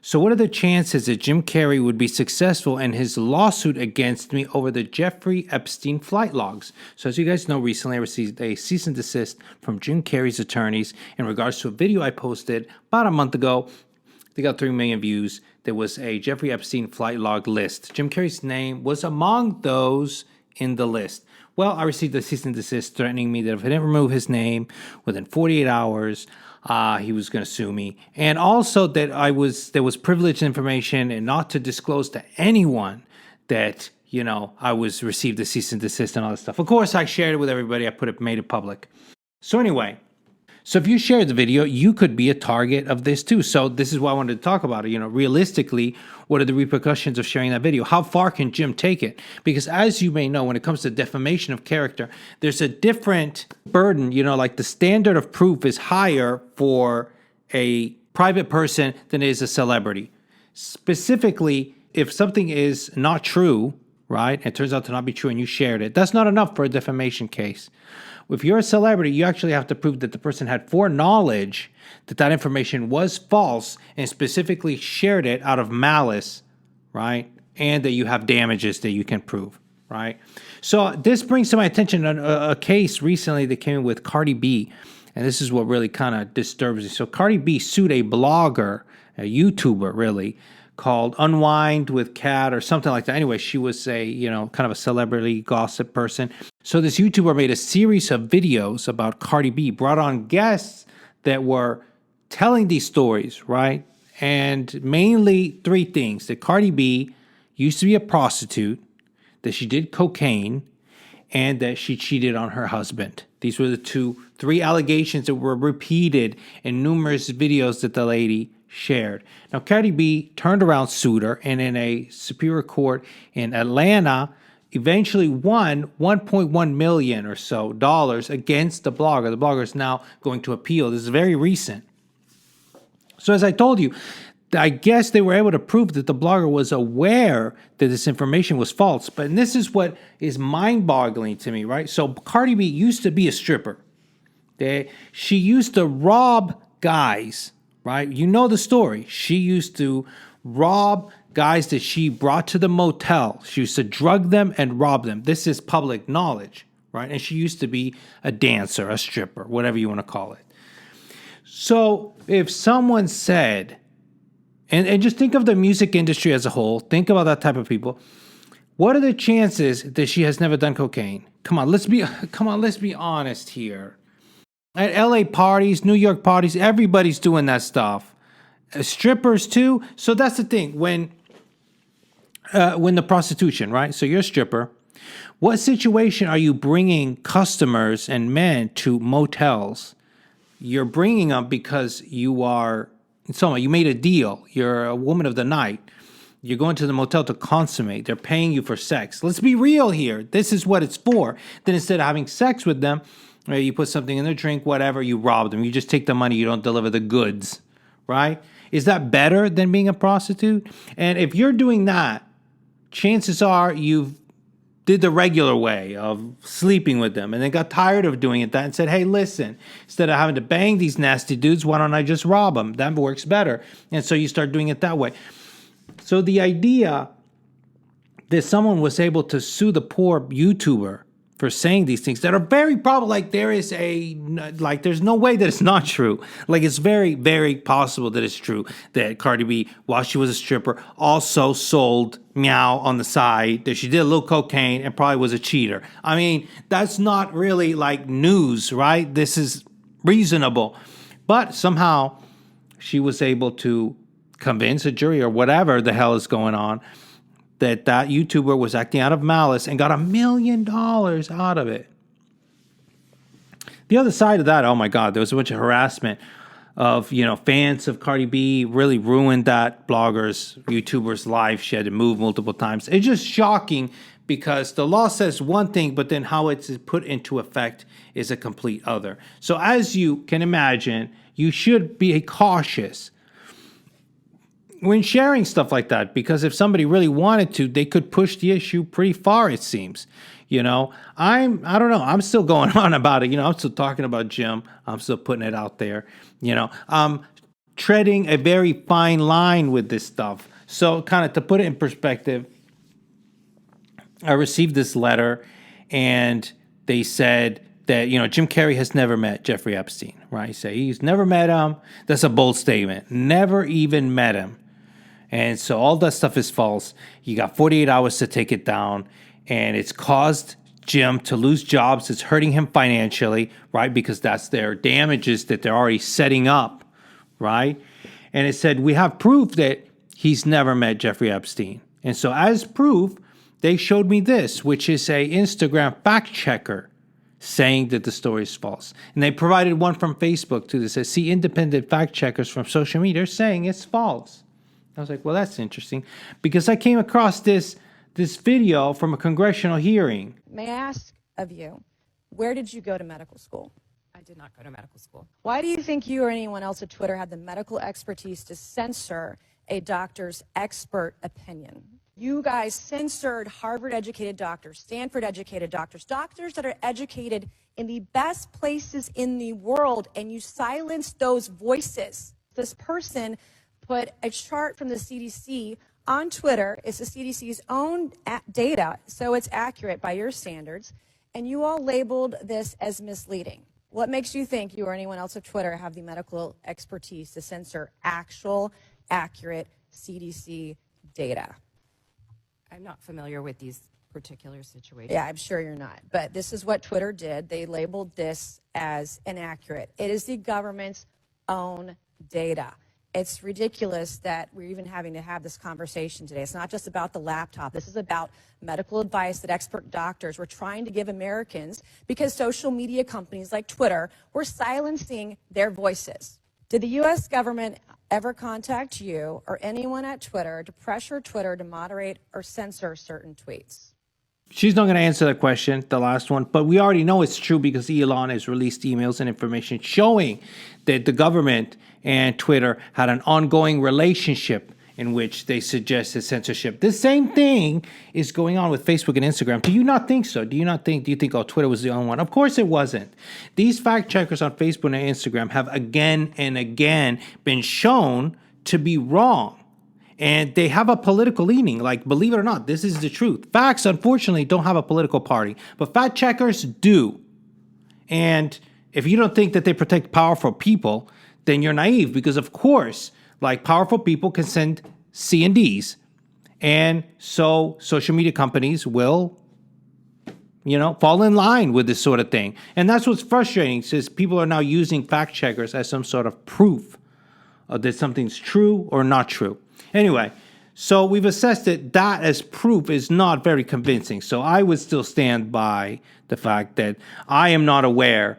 So what are the chances that Jim Carrey would be successful in his lawsuit against me over the Jeffrey Epstein flight logs? So as you guys know, recently I received a cease and desist from Jim Carrey's attorneys in regards to a video I posted about a month ago. They got 3 million views. There was a Jeffrey Epstein flight log list. Jim Carrey's name was among those in the list. Well, I received a cease and desist threatening me that if I didn't remove his name within 48 hours, he was going to sue me. And also that there was privileged information and not to disclose to anyone that, I received a cease and desist and all that stuff. Of course, I shared it with everybody. Made it public. So anyway, so if you share the video, you could be a target of this too. So this is why I wanted to talk about it. Realistically, what are the repercussions of sharing that video? How far can Jim take it? Because as you may know, when it comes to defamation of character, there's a different burden. Like the standard of proof is higher for a private person than it is a celebrity. Specifically, if something is not true, right, it turns out to not be true and you shared it, that's not enough for a defamation case. If you're a celebrity, you actually have to prove that the person had foreknowledge that that information was false and specifically shared it out of malice, right? And that you have damages that you can prove, right? So this brings to my attention a case recently that came in with Cardi B. And this is what really kind of disturbs me. So Cardi B sued a blogger, a YouTuber really, called Unwind with Cat or something like that. Anyway, she was a, kind of a celebrity gossip person. So this YouTuber made a series of videos about Cardi B, brought on guests that were telling these stories, right? And mainly 3 things: that Cardi B used to be a prostitute, that she did cocaine, and that she cheated on her husband. These were the 3 allegations that were repeated in numerous videos that the lady shared. Now, Cardi B turned around, sued her, and in a superior court in Atlanta, eventually won $1.1 million or so against the blogger. The blogger is now going to appeal. This is very recent. So as I told you, I guess they were able to prove that the blogger was aware that this information was false. But this is what is mind-boggling to me, right? So Cardi B used to be a stripper. She used to rob guys, right? You know the story. She used to rob guys that she brought to the motel. She used to drug them and rob them. This is public knowledge, right? And she used to be a dancer, a stripper, whatever you want to call it. So if someone said, and just think of the music industry as a whole, think about that type of people. What are the chances that she has never done cocaine? Come on, let's be honest here. At LA parties, New York parties, everybody's doing that stuff. Strippers too. So that's the thing. When the prostitution, right? So you're a stripper. What situation are you bringing customers and men to motels? You're bringing them because you made a deal. You're a woman of the night. You're going to the motel to consummate. They're paying you for sex. Let's be real here. This is what it's for. Then instead of having sex with them, you put something in their drink, whatever, you rob them. You just take the money, you don't deliver the goods, right? Is that better than being a prostitute? And if you're doing that, chances are you did the regular way of sleeping with them and then got tired of doing it and said, hey, listen, instead of having to bang these nasty dudes, why don't I just rob them? That works better. And so you start doing it that way. So the idea that someone was able to sue the poor YouTuber for saying these things that are very probable, there's no way that it's not true. It's very, very possible that it's true that Cardi B, while she was a stripper, also sold meow on the side, that she did a little cocaine and probably was a cheater. I mean, that's not really news, right? This is reasonable. But somehow she was able to convince a jury or whatever the hell is going on that YouTuber was acting out of malice and got $1 million out of it. The other side of that, oh my God, there was a bunch of harassment of, fans of Cardi B, really ruined that YouTuber's life. She had to move multiple times. It's just shocking because the law says one thing, but then how it's put into effect is a complete other. So as you can imagine, you should be cautious when sharing stuff like that, because if somebody really wanted to, they could push the issue pretty far, it seems. I don't know. I'm still going on about it. I'm still talking about Jim. I'm still putting it out there. I'm treading a very fine line with this stuff. So kind of to put it in perspective, I received this letter and they said that, Jim Carrey has never met Jeffrey Epstein, right? So he's never met him. That's a bold statement. Never even met him. And so all that stuff is false. You got 48 hours to take it down. And it's caused Jim to lose jobs. It's hurting him financially, right? Because that's their damages that they're already setting up, right? And it said, we have proof that he's never met Jeffrey Epstein. And so as proof, they showed me this, which is a Instagram fact checker saying that the story is false. And they provided one from Facebook too that says, see independent fact checkers from social media saying it's false. I was like, well, that's interesting, because I came across this video from a congressional hearing. May I ask of you, where did you go to medical school? I did not go to medical school. Why do you think you or anyone else at Twitter had the medical expertise to censor a doctor's expert opinion? You guys censored Harvard-educated doctors, Stanford-educated doctors, doctors that are educated in the best places in the world, and you silenced those voices. This person put a chart from the CDC on Twitter. It's the CDC's own data, so it's accurate by your standards, and you all labeled this as misleading. What makes you think you or anyone else at Twitter have the medical expertise to censor actual, accurate CDC data? I'm not familiar with these particular situations. Yeah, I'm sure you're not. But this is what Twitter did. They labeled this as inaccurate. It is the government's own data. It's ridiculous that we're even having to have this conversation today. It's not just about the laptop. This is about medical advice that expert doctors were trying to give Americans because social media companies like Twitter were silencing their voices. Did the U.S. government ever contact you or anyone at Twitter to pressure Twitter to moderate or censor certain tweets? She's not going to answer that question, the last one, but we already know it's true because Elon has released emails and information showing that the government and Twitter had an ongoing relationship in which they suggested censorship. The same thing is going on with Facebook and Instagram. Do you not think so? Do you think, oh, Twitter was the only one? Of course it wasn't. These fact checkers on Facebook and Instagram have again and again been shown to be wrong. And they have a political leaning. Like, believe it or not, this is the truth. Facts, unfortunately, don't have a political party, but fact checkers do. And if you don't think that they protect powerful people, then you're naive, because of course, like, powerful people can send C&Ds. And so social media companies will, fall in line with this sort of thing. And that's what's frustrating, is people are now using fact checkers as some sort of proof that something's true or not true. Anyway, so we've assessed that as proof is not very convincing. So I would still stand by the fact that I am not aware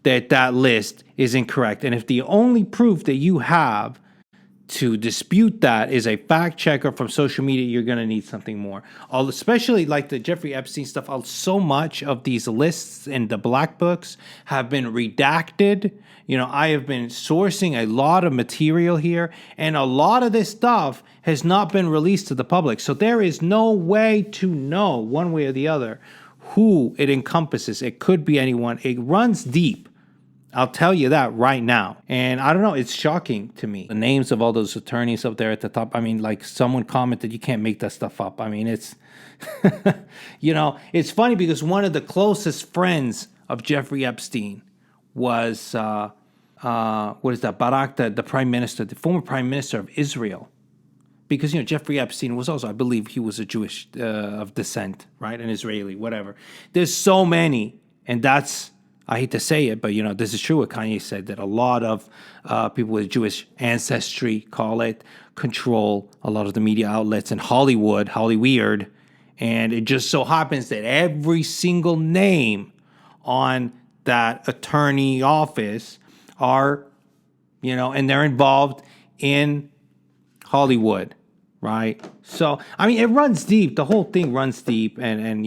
that list is incorrect. And if the only proof that you have to dispute that is a fact checker from social media, you're going to need something more. Especially like the Jeffrey Epstein stuff, so much of these lists and the black books have been redacted. I have been sourcing a lot of material here, and a lot of this stuff has not been released to the public. So there is no way to know one way or the other who it encompasses. It could be anyone. It runs deep. I'll tell you that right now. And I don't know, it's shocking to me. The names of all those attorneys up there at the top. I mean, like, someone commented, you can't make that stuff up. I mean, it's, it's funny because one of the closest friends of Jeffrey Epstein was, Barak, the prime minister, the former prime minister of Israel. Because, Jeffrey Epstein was also, I believe he was a Jewish of descent, right? An Israeli, whatever. There's so many, and that's, I hate to say it, but, this is true what Kanye said, that a lot of people with Jewish ancestry, control a lot of the media outlets in Hollywood, and it just so happens that every single name on that attorney office are, and they're involved in Hollywood, right? So, I mean, it runs deep. The whole thing runs deep, and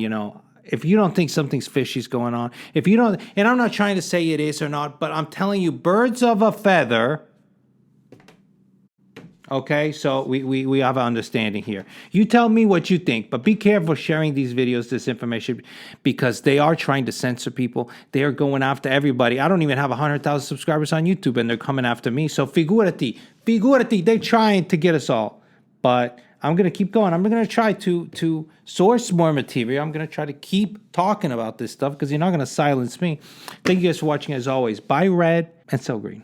if you don't think something's fishy's going on, if you don't, and I'm not trying to say it is or not, but I'm telling you, birds of a feather Okay, so we have an understanding here. You tell me what you think, but be careful sharing these videos, this information, because they are trying to censor people. They are going after everybody. I don't even have 100,000 subscribers on YouTube, and they're coming after me. So figurati, they're trying to get us all. But I'm going to keep going. I'm going to try to source more material. I'm going to try to keep talking about this stuff because you're not going to silence me. Thank you guys for watching as always. Buy red and sell green.